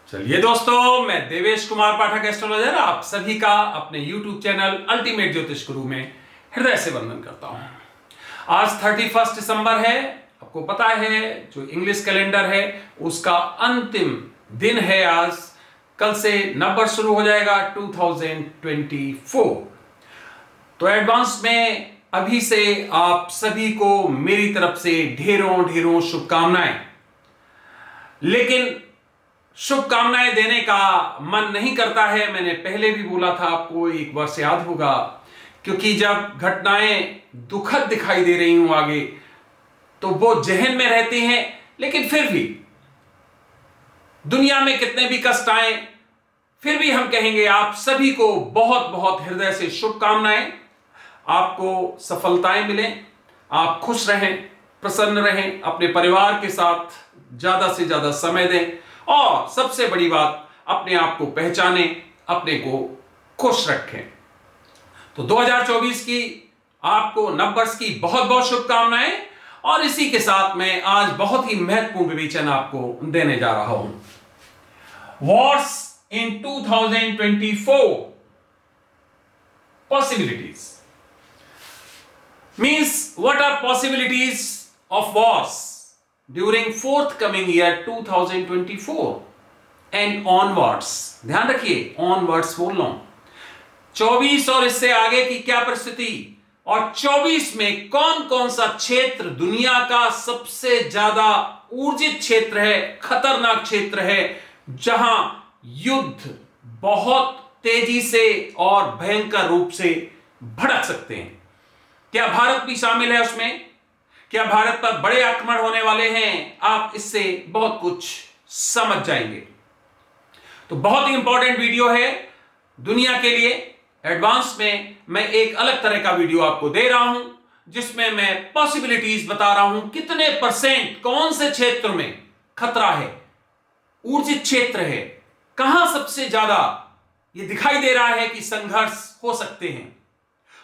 चलिए दोस्तों, मैं देवेश कुमार पाठक एस्ट्रोलॉजर आप सभी का अपने YouTube चैनल अल्टीमेट ज्योतिष गुरु में हृदय से वंदन करता हूं। आज 31 दिसंबर है। आपको पता है जो इंग्लिश कैलेंडर है उसका अंतिम दिन है आज। कल से नव वर्ष शुरू हो जाएगा 2024। तो एडवांस में अभी से आप सभी को मेरी तरफ से ढेरों ढेरों शुभकामनाएं। लेकिन शुभकामनाएं देने का मन नहीं करता है। मैंने पहले भी बोला था, आपको एक वर्ष याद होगा, क्योंकि जब घटनाएं दुखद दिखाई दे रही हूं आगे तो वो जहन में रहती हैं। लेकिन फिर भी दुनिया में कितने भी कष्ट आए फिर भी हम कहेंगे आप सभी को बहुत बहुत हृदय से शुभकामनाएं। आपको सफलताएं मिलें, आप खुश रहें, प्रसन्न रहें, अपने परिवार के साथ ज्यादा से ज्यादा समय दें और सबसे बड़ी बात, अपने आप को पहचानें, अपने को खुश रखें। तो 2024 की आपको नव वर्ष की बहुत बहुत शुभकामनाएं। और इसी के साथ मैं आज बहुत ही महत्वपूर्ण विवेचन आपको देने जा रहा हूं। Wars in 2024 possibilities means what are possibilities of wars during forthcoming year 2024 and onwards। ध्यान रखिए, onwards बोल रहा हूं। 24 और इससे आगे की क्या परिस्थिति, और 24 में कौन कौन सा क्षेत्र दुनिया का सबसे ज्यादा ऊर्जित क्षेत्र है, खतरनाक क्षेत्र है, जहां युद्ध बहुत तेजी से और भयंकर रूप से भड़क सकते हैं। क्या भारत भी शामिल है उसमें? क्या भारत पर बड़े आक्रमण होने वाले हैं? आप इससे बहुत कुछ समझ जाएंगे। तो बहुत ही इंपॉर्टेंट वीडियो है दुनिया के लिए। एडवांस में मैं एक अलग तरह का वीडियो आपको दे रहा हूं जिसमें मैं पॉसिबिलिटीज बता रहा हूं, कितने परसेंट कौन से क्षेत्र में खतरा है, ऊर्जित क्षेत्र है, कहां सबसे ज्यादा यह दिखाई दे रहा है कि संघर्ष हो सकते हैं।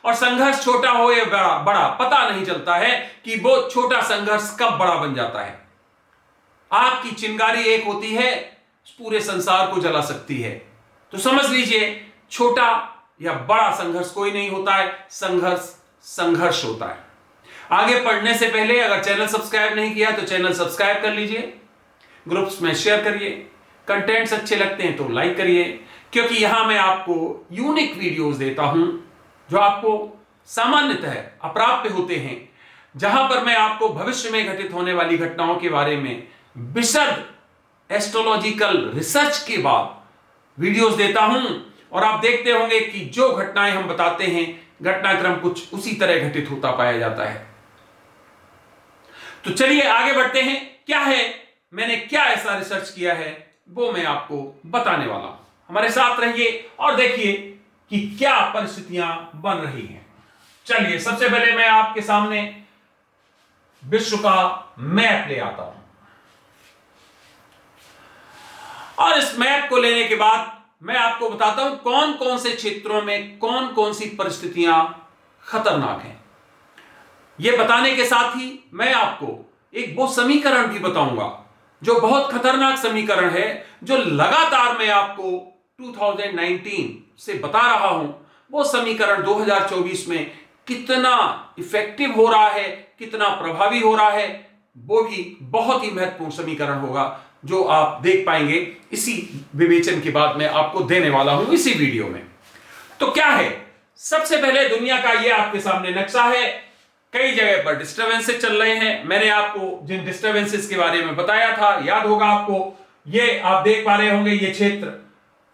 और संघर्ष छोटा हो या बड़ा पता नहीं चलता है कि वो छोटा संघर्ष कब बड़ा बन जाता है। आपकी चिंगारी एक होती है, पूरे संसार को जला सकती है। तो समझ लीजिए, छोटा या बड़ा संघर्ष कोई नहीं होता है, संघर्ष संघर्ष होता है। आगे पढ़ने से पहले अगर चैनल सब्सक्राइब नहीं किया तो चैनल सब्सक्राइब कर लीजिए, ग्रुप्स में शेयर करिए, कंटेंट्स अच्छे लगते हैं तो लाइक करिए, क्योंकि यहां मैं आपको यूनिक वीडियोस देता हूं जो आपको सामान्यतः अप्राप्य होते हैं, जहां पर मैं आपको भविष्य में घटित होने वाली घटनाओं के बारे में विशद एस्ट्रोलॉजिकल रिसर्च के बाद वीडियोस देता हूं। और आप देखते होंगे कि जो घटनाएं हम बताते हैं घटनाक्रम कुछ उसी तरह घटित होता पाया जाता है। तो चलिए आगे बढ़ते हैं। क्या है, मैंने क्या ऐसा रिसर्च किया है वो मैं आपको बताने वाला हूं। हमारे साथ रहिए और देखिए कि क्या परिस्थितियां बन रही हैं। चलिए सबसे पहले मैं आपके सामने विश्व का मैप ले आता हूं, और इस मैप को लेने के बाद मैं आपको बताता हूं कौन कौन से क्षेत्रों में कौन कौन सी परिस्थितियां खतरनाक हैं। यह बताने के साथ ही मैं आपको एक वो समीकरण भी बताऊंगा जो बहुत खतरनाक समीकरण है, जो लगातार मैं आपको 2019 से बता रहा हूं। वो समीकरण 2024 में कितना इफेक्टिव हो रहा है, कितना प्रभावी हो रहा है, वो भी बहुत ही महत्वपूर्ण समीकरण होगा जो आप देख पाएंगे इसी विवेचन के बाद मैं आपको देने वाला हूं इसी वीडियो में। तो क्या है, सबसे पहले दुनिया का ये आपके सामने नक्शा है। कई जगह पर डिस्टर्बेंसेस चल रहे हैं। मैंने आपको जिन डिस्टर्बेंसेस के बारे में बताया था, याद होगा आपको, ये आप देख पा रहे होंगे, ये क्षेत्र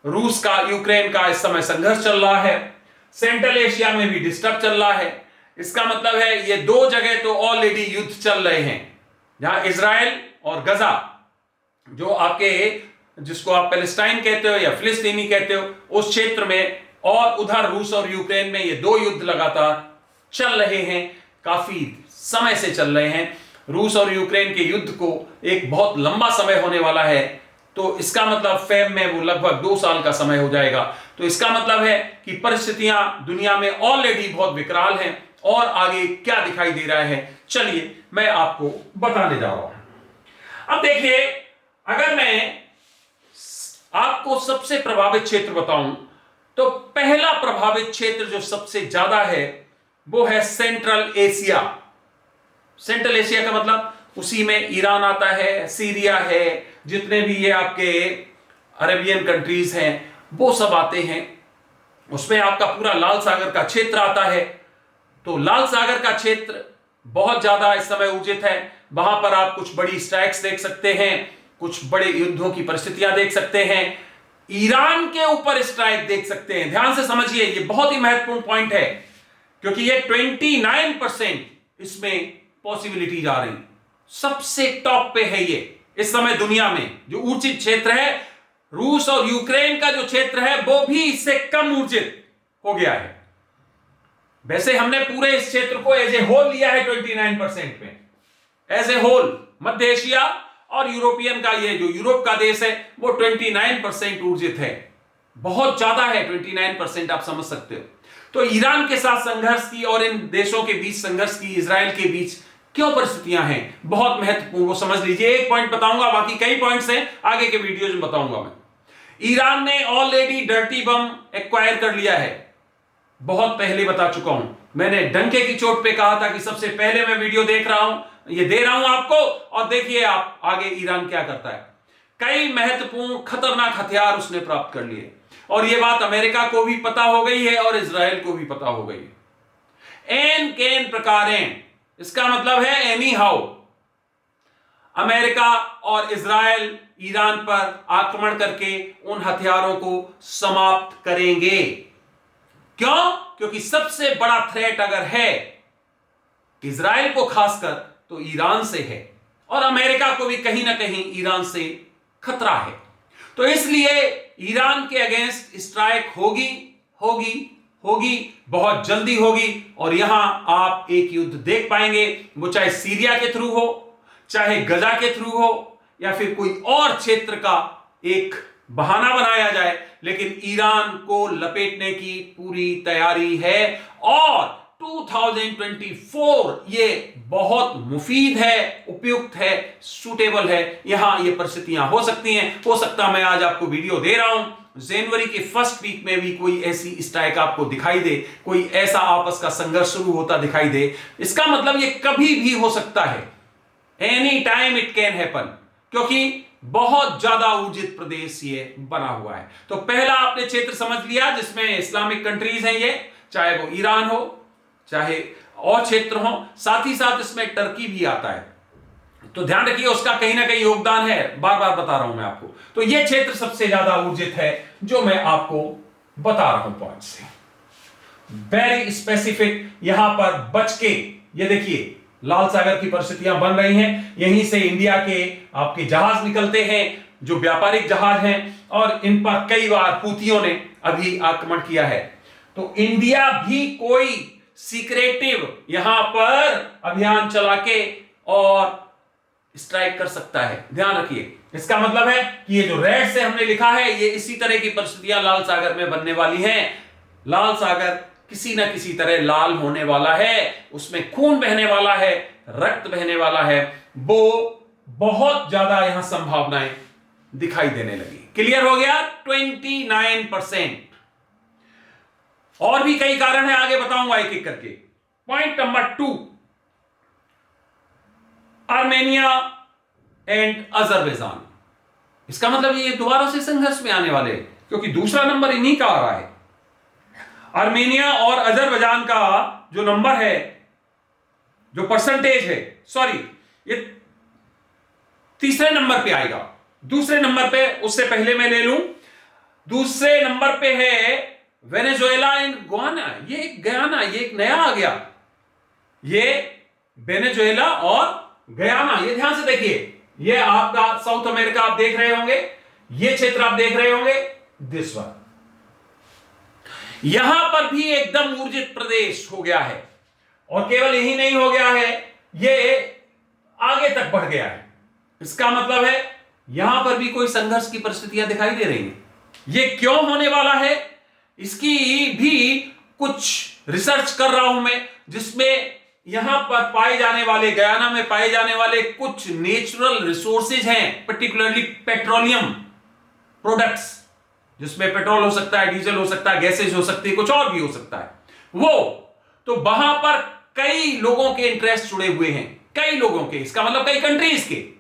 रूस का, यूक्रेन का इस समय संघर्ष चल रहा है। सेंट्रल एशिया में भी डिस्टर्ब चल रहा है। इसका मतलब है ये दो जगह तो ऑलरेडी युद्ध चल रहे हैं, जहां इजराइल और गजा, जो आपके जिसको आप पैलेस्टाइन कहते हो या फिलिस्तीनी कहते हो, उस क्षेत्र में, और उधर रूस और यूक्रेन में ये दो युद्ध लगातार चल रहे हैं, काफी समय से चल रहे हैं। रूस और यूक्रेन के युद्ध को एक बहुत लंबा समय होने वाला है। तो इसका मतलब फेब में वो लगभग 2 साल का समय हो जाएगा। तो इसका मतलब है कि परिस्थितियां दुनिया में ऑलरेडी बहुत विकराल हैं। और आगे क्या दिखाई दे रहा है, चलिए मैं आपको बताने जा रहा हूं। अब देखिए, अगर मैं आपको सबसे प्रभावित क्षेत्र बताऊं तो पहला प्रभावित क्षेत्र जो सबसे ज्यादा है वो है सेंट्रल एशिया। सेंट्रल एशिया का मतलब उसी में ईरान आता है, सीरिया है, जितने भी ये आपके अरेबियन कंट्रीज हैं वो सब आते हैं। उसमें आपका पूरा लाल सागर का क्षेत्र आता है। तो लाल सागर का क्षेत्र बहुत ज्यादा इस समय ऊर्जित है। वहां पर आप कुछ बड़ी स्ट्राइक्स देख सकते हैं, कुछ बड़े युद्धों की परिस्थितियां देख सकते हैं, ईरान के ऊपर स्ट्राइक देख सकते हैं। ध्यान से समझिए, ये बहुत ही महत्वपूर्ण पॉइंट है क्योंकि ये 29% इसमें पॉसिबिलिटीज आ रही। सबसे टॉप पे है ये इस समय दुनिया में जो ऊर्जित क्षेत्र है। रूस और यूक्रेन का जो क्षेत्र है वो भी इससे कम ऊर्जित हो गया है। वैसे हमने पूरे इस क्षेत्र को एज ए होल लिया है 29% में, एज ए होल। मध्य एशिया और यूरोपियन का, ये जो यूरोप का देश है वो 29% ऊर्जित है। बहुत ज्यादा है 29%, आप समझ सकते हो। तो ईरान के साथ संघर्ष की और इन देशों के बीच संघर्ष की, इजराइल के बीच क्यों परिस्थितियां हैं, बहुत महत्वपूर्ण, वो समझ लीजिए। एक पॉइंट बताऊंगा, बाकी कई पॉइंट्स हैं आगे के वीडियोज में बताऊंगा मैं। ईरान ने ऑलरेडी डर्टी बम एक्वायर कर लिया है, बहुत पहले बता चुका हूं। मैंने डंके की चोट पे कहा था कि सबसे पहले मैं वीडियो देख रहा हूं, ये दे रहा हूं आपको, और देखिए आप आगे ईरान क्या करता है। कई महत्वपूर्ण खतरनाक हथियार उसने प्राप्त कर लिए और यह बात अमेरिका को भी पता हो गई है और इजराइल को भी पता हो गई है। एन केन प्रकारेण, इसका मतलब है एनी हाउ, अमेरिका और इजराइल ईरान पर आक्रमण करके उन हथियारों को समाप्त करेंगे। क्यों? क्योंकि सबसे बड़ा थ्रेट अगर है इजराइल को खासकर तो ईरान से है, और अमेरिका को भी कहीं ना कहीं ईरान से खतरा है। तो इसलिए ईरान के अगेंस्ट स्ट्राइक होगी होगी होगी, बहुत जल्दी होगी। और यहां आप एक युद्ध देख पाएंगे, वो चाहे सीरिया के थ्रू हो, चाहे गजा के थ्रू हो, या फिर कोई और क्षेत्र का एक बहाना बनाया जाए, लेकिन ईरान को लपेटने की पूरी तैयारी है। और 2024 ये बहुत मुफीद है, उपयुक्त है, सूटेबल है। यहां ये परिस्थितियां हो सकती हैं। हो सकता मैं आज आपको वीडियो दे रहा हूं, जनवरी के फर्स्ट वीक में भी कोई ऐसी स्ट्राइक आपको दिखाई दे, कोई ऐसा आपस का संघर्ष शुरू होता दिखाई दे। इसका मतलब ये कभी भी हो सकता है, any time it can happen, क्योंकि बहुत ज्यादा ऊर्जित प्रदेश ये बना हुआ है। तो पहला आपने क्षेत्र समझ लिया जिसमें इस्लामिक कंट्रीज हैं, ये चाहे वो ईरान हो चाहे और क्षेत्र हो, साथ ही साथ इसमें टर्की भी आता है। तो ध्यान रखिए, उसका कहीं ना कहीं योगदान है, बार बार बता रहा हूं मैं आपको। तो यह क्षेत्र सबसे ज्यादा ऊर्जित है जो मैं आपको बता रहा हूं पॉइंट से, वेरी स्पेसिफिक। यहां पर बच के, ये देखिए लाल सागर की परिस्थितियां बन रही हैं, यहीं से इंडिया के आपके जहाज निकलते हैं जो व्यापारिक जहाज हैं, और इन पर कई बार हूथियों ने अभी आक्रमण किया है। तो इंडिया भी कोई सीक्रेटिव यहां पर अभियान चला के और स्ट्राइक कर सकता है। ध्यान रखिए, इसका मतलब है कि ये जो रेड से हमने लिखा है, ये इसी तरह की परिस्थितियां लाल सागर में बनने वाली हैं। लाल सागर किसी ना किसी तरह लाल होने वाला है, उसमें खून बहने वाला है, रक्त बहने वाला है। वो बहुत ज्यादा यहां संभावनाएं दिखाई देने लगी। क्लियर हो गया? 29%। और भी कई कारण है, आगे बताऊंगा एक एक करके। Point number 2, Armenia and Azerbaijan. इसका मतलब ये दोबारा से संघर्ष में आने वाले हैं, क्योंकि दूसरा नंबर इन्हीं का आ रहा है। आर्मेनिया और अजरबैजान का जो नंबर है, जो परसेंटेज है, सॉरी, ये तीसरे नंबर पे आएगा। दूसरे नंबर पे, उससे पहले मैं ले लूं, दूसरे नंबर पे है वेनेजुएला एंड गुयाना। ये एक गयाना, ये एक नया आ गया, ये वेनेजुएला और गयाना। ये ध्यान से देखिए, ये आपका साउथ अमेरिका आप देख रहे होंगे, ये क्षेत्र आप देख रहे होंगे, दिस वन। यहां पर भी एकदम ऊर्जित प्रदेश हो गया है, और केवल यही नहीं हो गया है, ये आगे तक बढ़ गया है। इसका मतलब है यहां पर भी कोई संघर्ष की परिस्थितियां दिखाई दे रही हैं। ये क्यों होने वाला है, इसकी भी कुछ रिसर्च कर रहा हूं मैं, जिसमें यहां पर पाए जाने वाले, गयाना में पाए जाने वाले कुछ नेचुरल रिसोर्सेज हैं, पर्टिकुलरली पेट्रोलियम प्रोडक्ट्स, जिसमें पेट्रोल हो सकता है, डीजल हो सकता है, गैसेज हो सकती है, कुछ और भी हो सकता है, वो तो वहां पर कई लोगों के इंटरेस्ट जुड़े हुए हैं, कई लोगों के, इसका मतलब कई कंट्रीज के।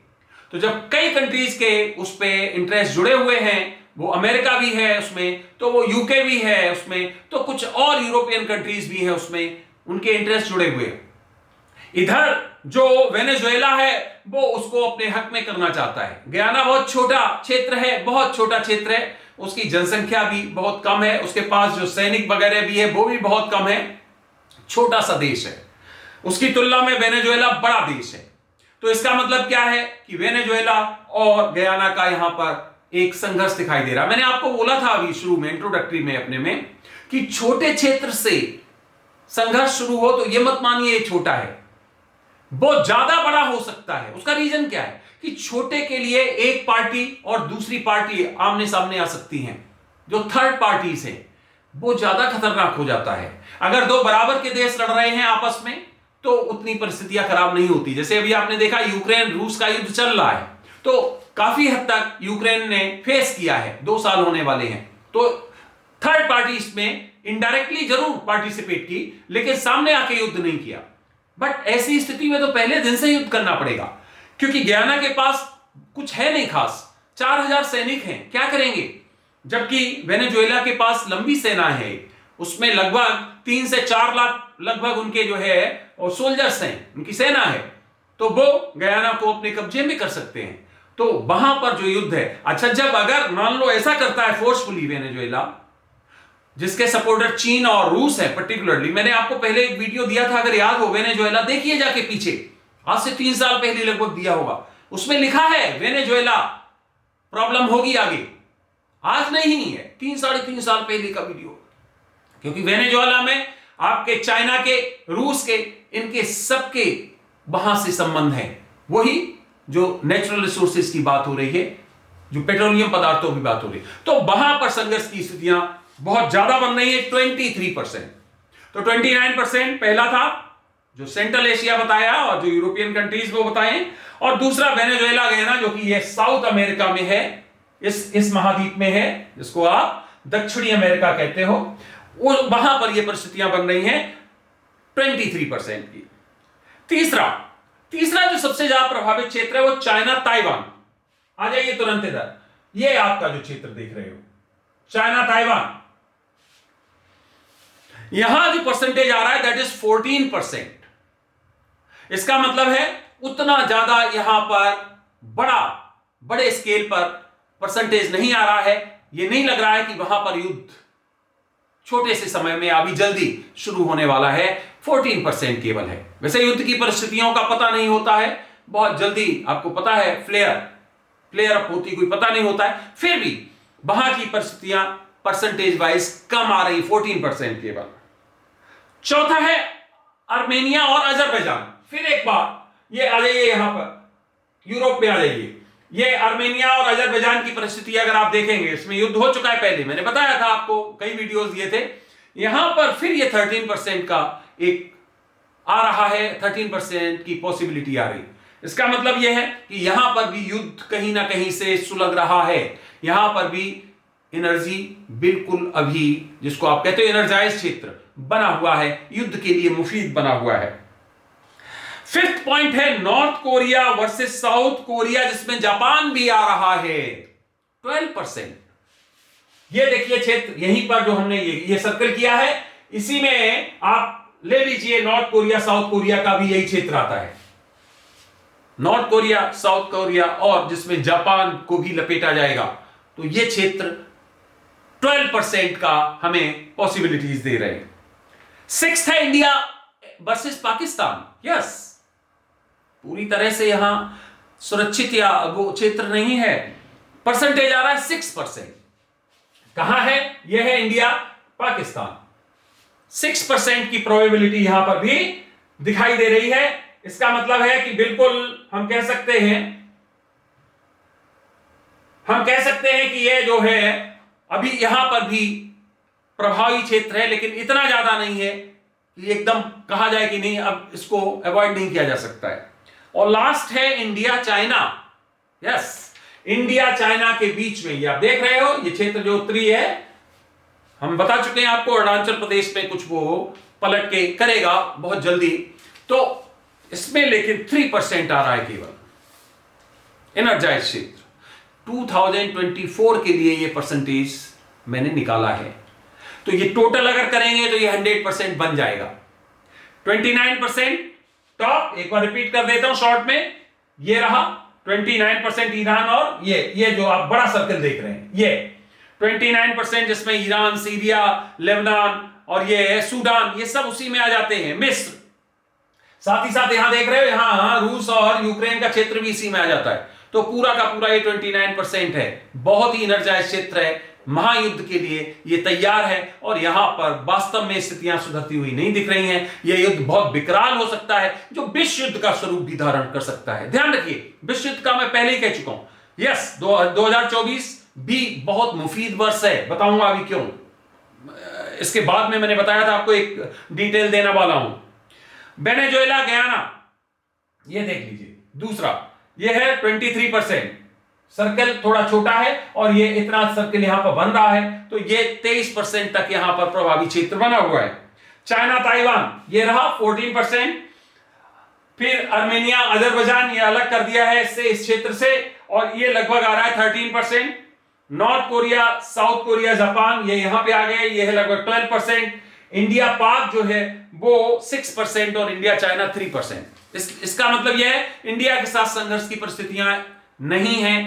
तो जब कई कंट्रीज के उस पे इंटरेस्ट जुड़े हुए हैं, वो अमेरिका भी है उसमें, तो वो यूके भी है उसमें, तो कुछ और यूरोपियन कंट्रीज भी है उसमें, उनके इंटरेस्ट जुड़े हुए हैं। इधर जो वेनेजुएला है वो उसको अपने हक में करना चाहता है। गयाना बहुत छोटा क्षेत्र है, बहुत छोटा क्षेत्र है, उसकी जनसंख्या भी बहुत कम है, उसके पास जो सैनिक वगैरह भी है वो भी बहुत कम है, छोटा सा देश है। उसकी तुलना में वेनेजुएला बड़ा देश है। तो इसका मतलब क्या है कि वेनेजुएला और गयाना का यहां पर एक संघर्ष दिखाई दे रहा है। मैंने आपको बोला था अभी शुरू में, इंट्रोडक्टरी में अपने में, कि छोटे क्षेत्र से संघर्ष शुरू हो तो यह मत मानिए ये छोटा है, बहुत ज्यादा बड़ा हो सकता है। उसका रीजन क्या है कि छोटे के लिए एक पार्टी और दूसरी पार्टी आमने सामने आ सकती हैं, जो थर्ड पार्टीज हैं, वो ज्यादा खतरनाक हो जाता है। अगर दो बराबर के देश लड़ रहे हैं आपस में तो उतनी परिस्थितियां खराब नहीं होती। जैसे अभी आपने देखा यूक्रेन रूस का युद्ध चल रहा है, तो काफी हद तक यूक्रेन ने फेस किया है, 2 साल होने वाले हैं, तो थर्ड पार्टी इसमें इनडायरेक्टली जरूर पार्टिसिपेट की, लेकिन सामने आके युद्ध नहीं किया। बट ऐसी स्थिति में तो पहले दिन से युद्ध करना पड़ेगा, क्योंकि गयाना के पास कुछ है नहीं खास, 4000 सैनिक हैं, क्या करेंगे? जबकि वेनेजुएला के पास लंबी सेना है, उसमें लगभग 3 से 4 लाख लगभग उनके जो है और सोल्जर्स हैं, उनकी सेना है, तो वो गयाना को अपने कब्जे में कर सकते हैं। तो वहां पर जो युद्ध है, अच्छा जब अगर मान लो ऐसा करता है फोर्सफुली वेनेजुएला, जिसके सपोर्टर चीन और रूस है पर्टिकुलरली, मैंने आपको पहले एक वीडियो दिया था, अगर याद हो, वेनेजुएला देखिए जाके पीछे, आज से 3 साल पहले लगभग दिया होगा, उसमें लिखा है वेनेजुएला प्रॉब्लम होगी आगे, आज नहीं है, 3-3.5 साल पहले का वीडियो। क्योंकि वेनेजुएला में आपके चाइना के, रूस के, इनके सबके वहां से संबंध है, वही जो नेचुरल रिसोर्सेज की बात हो रही है, जो पेट्रोलियम पदार्थों की बात हो रही है, तो वहां पर संघर्ष की स्थितियां बहुत ज्यादा बन रही है। 23%, तो 29% पहला था जो सेंट्रल एशिया बताया और जो यूरोपियन कंट्रीज वो बताएं, और दूसरा वेनेजुएला गयाना जो कि ये साउथ अमेरिका में है, इस महाद्वीप में है, जिसको आप दक्षिणी अमेरिका कहते हो, वहां पर ये परिस्थितियां बन रही हैं 23% की। तीसरा जो सबसे ज्यादा प्रभावित क्षेत्र है वो चाइना ताइवान। आ जाइए तुरंत इधर, ये आपका जो क्षेत्र देख रहे हो चाइना ताइवान, यहां जो परसेंटेज आ रहा है दैट इज 14%। इसका मतलब है उतना ज्यादा यहां पर बड़े स्केल पर परसेंटेज नहीं आ रहा है। यह नहीं लग रहा है कि वहां पर युद्ध छोटे से समय में अभी जल्दी शुरू होने वाला है, 14% केवल है। वैसे युद्ध की परिस्थितियों का पता नहीं होता है, बहुत जल्दी आपको पता है फ्लेयर अप होती कोई पता नहीं होता है, फिर भी वहां की परिस्थितियां परसेंटेज वाइज कम आ रही, 14% केवल। चौथा है आर्मेनिया और अजरबैजान। फिर एक बार ये आ जाइए यहां पर यूरोप में आ जाइए, ये आर्मेनिया और अजरबैजान की परिस्थिति अगर आप देखेंगे, इसमें युद्ध हो चुका है पहले, मैंने बताया था आपको, कई वीडियोस दिए थे। यहां पर फिर ये 13% का एक आ रहा है, 13% की पॉसिबिलिटी आ रही। इसका मतलब यह है कि यहां पर भी युद्ध कहीं ना कहीं से सुलग रहा है, यहां पर भी एनर्जी बिल्कुल अभी, जिसको आप कहते हो एनर्जाइज क्षेत्र बना हुआ है, युद्ध के लिए मुफीद बना हुआ है। 5th पॉइंट है north Korea versus south Korea, जिसमें जापान भी आ रहा है, 12%। ये देखिए क्षेत्र, यहीं पर जो हमने ये सर्कल किया है, इसी में आप ले लीजिए नॉर्थ कोरिया साउथ कोरिया का भी यही क्षेत्र आता है, नॉर्थ कोरिया साउथ कोरिया, और जिसमें जापान को भी लपेटा जाएगा। तो ये क्षेत्र 12% का हमें पॉसिबिलिटीज दे रहे हैं। 6th है इंडिया वर्सेस पाकिस्तान। यस, पूरी तरह से यहां सुरक्षित या वो क्षेत्र नहीं है, परसेंटेज आ रहा है 6%। कहां है? यह है इंडिया पाकिस्तान। 6% की प्रोबेबिलिटी यहां पर भी दिखाई दे रही है। इसका मतलब है कि बिल्कुल हम कह सकते हैं कि यह जो है अभी यहां पर भी प्रभावी क्षेत्र है, लेकिन इतना ज्यादा नहीं है कि एकदम कहा जाए कि नहीं, अब इसको अवॉइड नहीं किया जा सकता है। और लास्ट है India China. Yes, India China के बीच में, ये आप देख रहे हो, ये क्षेत्र जो उत्तरी है, हम बता चुके हैं आपको, अरुणाचल प्रदेश में कुछ वो पलट के करेगा बहुत जल्दी। तो इसमें लेकिन 3% आ रहा है केवल एनर्जाइज क्षेत्र। 2024 के लिए ये परसेंटेज मैंने निकाला है। तो ये टोटल अगर करेंगे तो ये 100% बन जाएगा। 29% टॉप, एक बार रिपीट कर देता हूं शॉर्ट में, ये रहा 29% ईरान, और ये जो आप बड़ा सर्कल देख रहे हैं ये 29%, जिसमें ईरान, सीरिया, लेबनान और ये है सूडान, ये सब उसी में आ जाते हैं, मिस्र। साथ ही साथ यहां देख रहे हो, यहां रूस और यूक्रेन का क्षेत्र भी इसी में आ जाता है। तो पूरा का पूरा ये 29% है। बहुत ही एनर्जाइज क्षेत्र है, महायुद्ध के लिए ये तैयार है। और यहां पर वास्तव में स्थितियां सुधरती हुई नहीं दिख रही हैं। यह युद्ध बहुत विकराल हो सकता है, जो विश्व युद्ध का स्वरूप भी धारण कर सकता है। ध्यान रखिए, विश्व युद्ध का मैं पहले ही कह चुका हूं। यस, 2024 भी बहुत मुफीद वर्ष है, बताऊंगा अभी क्यों। इसके बाद में मैंने बताया था आपको, एक डिटेल देने वाला हूं। वेनेजुएला, गयाना, ये देख लीजिए। दूसरा ये है 23%, सर्कल थोड़ा छोटा है और ये इतना सर्कल यहां पर बन रहा है, तो ये 23% तक यहां पर प्रभावी क्षेत्र बना हुआ है। चाइना, ताइवान, ये रहा 14%। फिर अर्मेनिया, अजरबैजान, ये अलग कर दिया है इससे, इस क्षेत्र से, और ये लगभग आ रहा है 13%। North Korea, south Korea, Japan, ये यहां पे आ गए, ये है लगभग 12%। इंडिया, पाक जो है वो 6% और इंडिया चाइना 3%। इसका मतलब यह है इंडिया के साथ संघर्ष की परिस्थितियां नहीं है,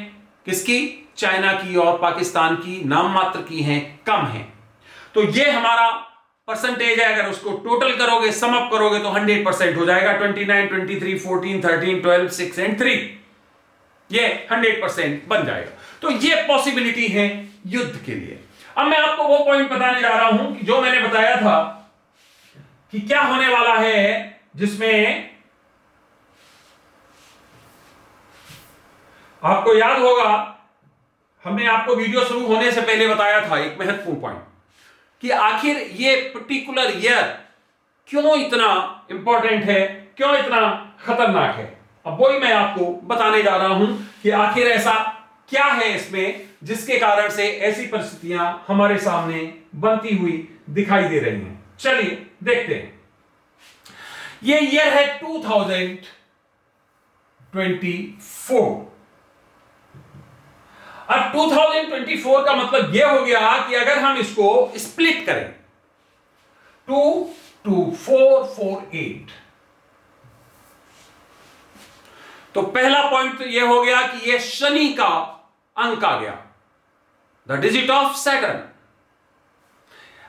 किसकी? चाइना की और पाकिस्तान की नाम मात्र की हैं, कम हैं। तो ये हमारा परसेंटेज है। अगर उसको टोटल करोगे, सम अप करोगे तो 100% हो जाएगा। 29, 23, 14, 13, 12, 6 एंड 3, ये 100% बन जाएगा। तो ये पॉसिबिलिटी है युद्ध के लिए। अब मैं आपको वो पॉइंट बताने जा रहा हूं कि जो मैंने बताया था कि क्या होने वाला है, जिसमें आपको याद होगा, हमने आपको वीडियो शुरू होने से पहले बताया था एक महत्वपूर्ण पॉइंट, कि आखिर ये पर्टिकुलर ईयर क्यों इतना इंपॉर्टेंट है, क्यों इतना खतरनाक है। अब वही मैं आपको बताने जा रहा हूं कि आखिर ऐसा क्या है इसमें, जिसके कारण से ऐसी परिस्थितियां हमारे सामने बनती हुई दिखाई दे रही हैं। चलिए देखते हैं। ये ईयर है 2024। अब 2024 का मतलब यह हो गया कि अगर हम इसको स्प्लिट करें 2, 2, 4, 4, 8, तो पहला पॉइंट तो यह हो गया कि यह शनि का अंक आ गया, द डिजिट ऑफ सैटर्न।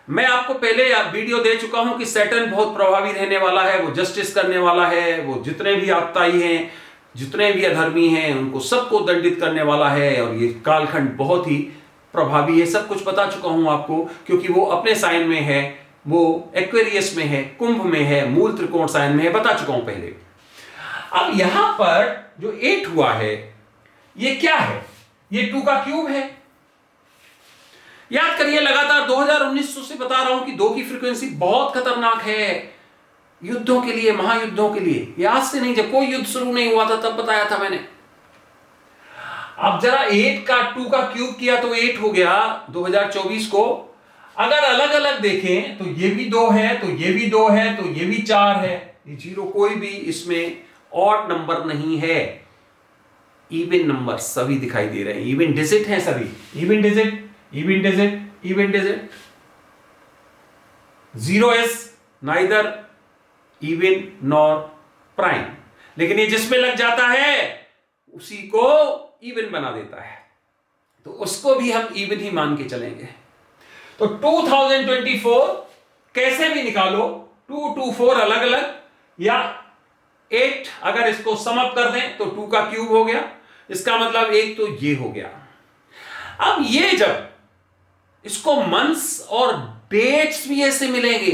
मैं आपको पहले वीडियो दे चुका हूं कि सैटर्न बहुत प्रभावी रहने वाला है, वो जस्टिस करने वाला है, वो जितने भी आतताई हैं, जितने भी अधर्मी हैं, उनको सबको दंडित करने वाला है, और ये कालखंड बहुत ही प्रभावी है। सब कुछ बता चुका हूं आपको, क्योंकि वो अपने साइन में है, वो एक्वेरियस में है, कुंभ में है, मूल त्रिकोण साइन में है, बता चुका हूं पहले। अब यहां पर जो 8 हुआ है, ये क्या है? ये 2 का क्यूब है। याद करिए, लगातार 2019 से बता रहा हूं कि 2 की फ्रीक्वेंसी बहुत खतरनाक है युद्धों के लिए, महायुद्धों के लिए। ये आज से नहीं, जब कोई युद्ध शुरू नहीं हुआ था तब बताया था मैंने। अब जरा 8 का 2 का क्यूब किया तो 8 हो गया 2024 को। अगर अलग अलग देखें तो ये भी 2 है, तो ये भी 2 है, तो ये भी 4 है। ये 0 कोई भी इसमें ऑड नंबर नहीं है, इवन नंबर सभी दिखाई दे रहे हैं, इवन डिजिट हैं सभी, even digit, even digit, even digit. 0 is neither even nor prime, लेकिन ये जिसमें लग जाता है उसी को इवन बना देता है, तो उसको भी हम इवन ही मान के चलेंगे। तो 2024 कैसे भी निकालो, 2, 2, 4 अलग अलग, या 8 अगर इसको सम अप कर दें तो 2 का क्यूब हो गया। इसका मतलब एक तो ये हो गया। अब ये जब इसको मंथ्स और डेट्स भी ऐसे मिलेंगे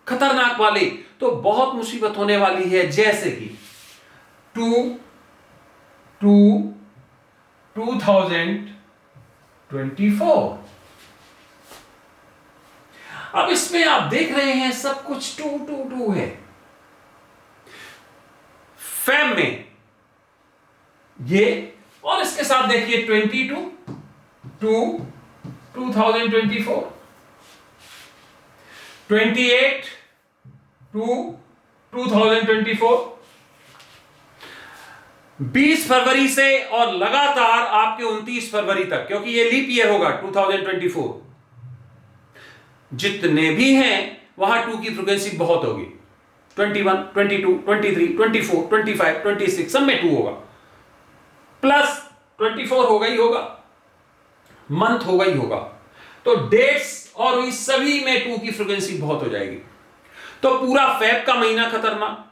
खतरनाक वाले, तो बहुत मुसीबत होने वाली है। जैसे कि 2024। अब इसमें आप देख रहे हैं सब कुछ 2, 2, 2 है। फैम में ये और इसके साथ देखिए 22 टू 2024, 28 टू 2024, 20 फरवरी से और लगातार आपके 29 फरवरी तक, क्योंकि ये लीप ईयर होगा 2024, जितने भी हैं वहां 2 की फ्रीक्वेंसी बहुत होगी। 21, 22, 23, 24, 25, 26 सब में 2 होगा, प्लस 24 होगा ही होगा, मंथ होगा ही होगा। तो डेट्स और इस सभी में 2 की फ्रीक्वेंसी बहुत हो जाएगी। तो पूरा फेब का महीना खतरनाक,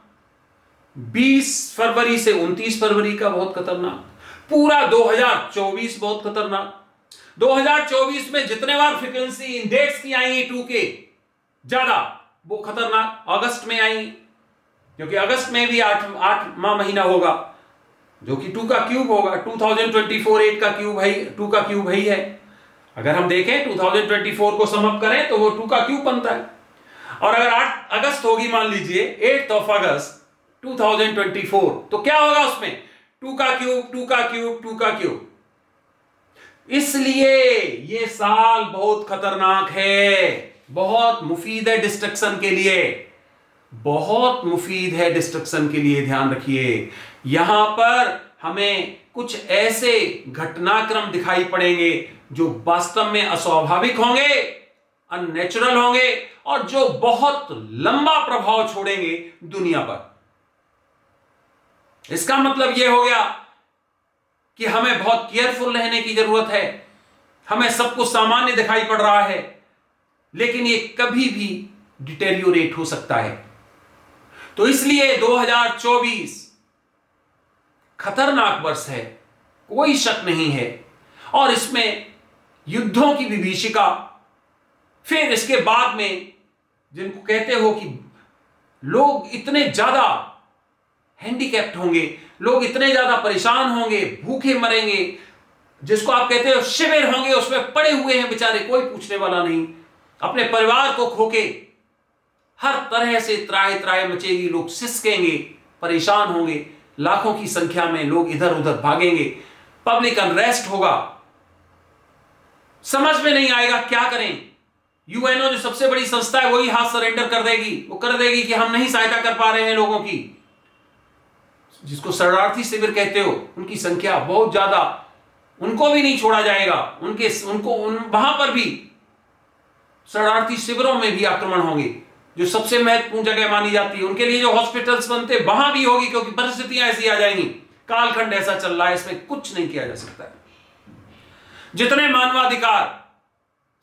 20 फरवरी से 29 फरवरी का बहुत खतरनाक, पूरा 2024 बहुत खतरनाक। 2024 में जितने बार फ्रीक्वेंसी इन डेट्स की आई 2 के ज्यादा, वो खतरनाक अगस्त में आई, क्योंकि अगस्त में भी 8वां महीना होगा, जो कि 2 का क्यूब होगा। 2024 8 का क्यूब है, 2 का क्यूब ही है। अगर हम देखें 2024 को सम अप करें तो वो 2 का क्यूब बनता है। और अगर 8 अगस्त होगी, मान लीजिए 8 ऑफ अगस्त 2024, तो क्या होगा उसमें? 2 का क्यूब, 2 का क्यूब, 2 का क्यूब। इसलिए ये साल बहुत खतरनाक है, बहुत मुफीद है डिस्ट्रक्शन के लिए, बहुत मुफीद है डिस्ट्रक्शन के लिए। ध्यान रखिए, यहां पर हमें कुछ ऐसे घटनाक्रम दिखाई पड़ेंगे जो वास्तव में अस्वाभाविक होंगे, अननेचुरल होंगे, और जो बहुत लंबा प्रभाव छोड़ेंगे दुनिया पर। इसका मतलब यह हो गया कि हमें बहुत केयरफुल रहने की जरूरत है। हमें सब कुछ सामान्य दिखाई पड़ रहा है, लेकिन ये कभी भी डिटेरियोरेट हो सकता है। तो इसलिए 2024 खतरनाक वर्ष है, कोई शक नहीं है। और इसमें युद्धों की विभीषिका, फिर इसके बाद में जिनको कहते हो कि लोग इतने ज्यादा हैंडीकैप्ड होंगे, लोग इतने ज्यादा परेशान होंगे, भूखे मरेंगे, जिसको आप कहते हो शिविर होंगे, उसमें पड़े हुए हैं बेचारे, कोई पूछने वाला नहीं, अपने परिवार को खोके हर तरह से त्राहे त्राहे मचेगी, लोग सिसकेंगे, परेशान होंगे, लाखों की संख्या में लोग इधर उधर भागेंगे, पब्लिक अनरेस्ट होगा, समझ में नहीं आएगा क्या करें। यूएनओ जो सबसे बड़ी संस्था है वही हाथ सरेंडर कर देगी, वो कर देगी कि हम नहीं सहायता कर पा रहे हैं लोगों की। जिसको शरणार्थी शिविर कहते हो, उनकी संख्या बहुत ज्यादा, उनको भी नहीं छोड़ा जाएगा, वहां पर भी शरणार्थी शिविरों में भी आक्रमण होंगे, जो सबसे महत्वपूर्ण जगह मानी जाती है, उनके लिए जो हॉस्पिटल्स बनते वहां भी होगी, क्योंकि परिस्थितियां ऐसी आ जाएंगी। कालखंड ऐसा चल रहा है, इसमें कुछ नहीं किया जा सकता है। जितने मानवाधिकार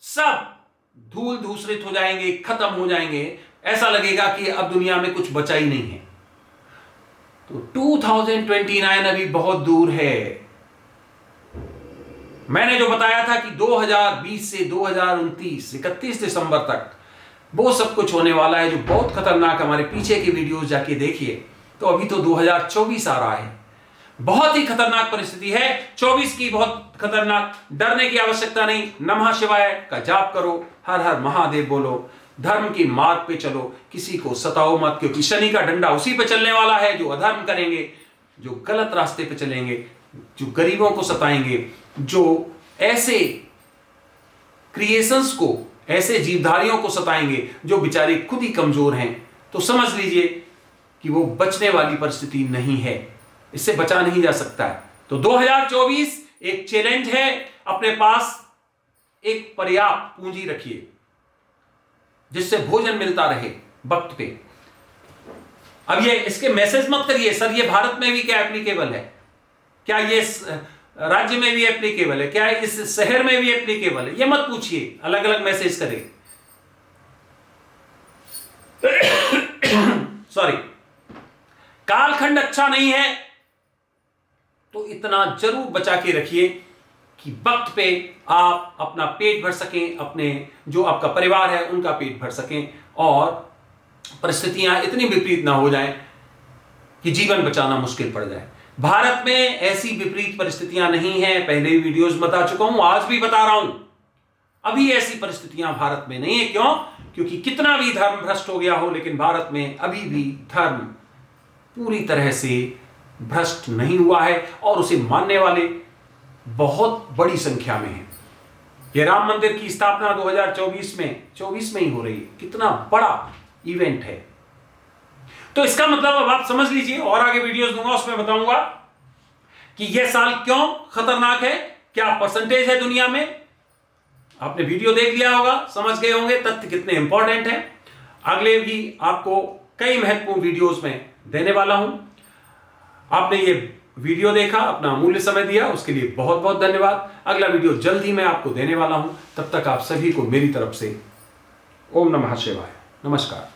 सब धूल धूसरित हो जाएंगे, खत्म हो जाएंगे, ऐसा लगेगा कि अब दुनिया में कुछ बचा ही नहीं है। तो 2029 अभी बहुत दूर है। मैंने जो बताया था कि 2020 से 2029 31 दिसंबर तक वो सब कुछ होने वाला है, जो बहुत खतरनाक। हमारे पीछे की वीडियोस जाके देखिए। तो अभी तो 2024 आ रहा है, बहुत ही खतरनाक परिस्थिति है 24 की, बहुत खतरनाक। डरने की आवश्यकता नहीं, नमः शिवाय का जाप करो, हर हर महादेव बोलो, धर्म की मार्ग पे चलो, किसी को सताओ मत, क्योंकि शनि का डंडा उसी पे चलने वाला है जो अधर्म करेंगे, जो गलत रास्ते पे चलेंगे, जो गरीबों को सताएंगे, जो ऐसे क्रिएशंस को, ऐसे जीवधारियों को सताएंगे जो बेचारे खुद ही कमजोर हैं। तो समझ लीजिए कि वो बचने वाली परिस्थिति नहीं है, इससे बचा नहीं जा सकता है। तो 2024 एक चैलेंज है, अपने पास एक पर्याप्त पूंजी रखिए जिससे भोजन मिलता रहे वक्त पे। अब ये इसके मैसेज मत करिए सर ये भारत में भी क्या एप्लीकेबल है, क्या ये राज्य में भी एप्लीकेबल है, क्या इस शहर में भी एप्लीकेबल है, ये मत पूछिए, अलग अलग मैसेज करें। सॉरी, कालखंड अच्छा नहीं है तो इतना जरूर बचा के रखिए कि वक्त पे आप अपना पेट भर सकें, अपने जो आपका परिवार है उनका पेट भर सकें, और परिस्थितियां इतनी विपरीत ना हो जाएं कि जीवन बचाना मुश्किल पड़ जाए। भारत में ऐसी विपरीत परिस्थितियां नहीं हैं, पहले भी वीडियोस बता चुका हूं, आज भी बता रहा हूं। अभी ऐसी परिस्थितियां भारत में नहीं है। क्यों? क्योंकि कितना भी धर्म भ्रष्ट हो गया हो, लेकिन भारत में अभी भी धर्म पूरी तरह से भ्रष्ट नहीं हुआ है, और उसे मानने वाले बहुत बड़ी संख्या में है। ये राम मंदिर की स्थापना 2024 में ही हो रही है। कितना बड़ा इवेंट है। तो इसका मतलब अब आप समझ लीजिए, और आगे वीडियोस दूंगा उसमें बताऊंगा कि यह साल क्यों खतरनाक है, क्या परसेंटेज है दुनिया में। आपने वीडियो देख लिया होगा, समझ गए होंगे तथ्य कितने इंपॉर्टेंट हैं। अगले भी आपको कई महत्वपूर्ण वीडियोस में देने वाला हूं। आपने ये वीडियो देखा, अपना अमूल्य समय दिया, उसके लिए बहुत बहुत धन्यवाद। अगला वीडियो जल्द ही मैं आपको देने वाला हूं। तब तक आप सभी को मेरी तरफ से ओम नमः शिवाय, नमस्कार।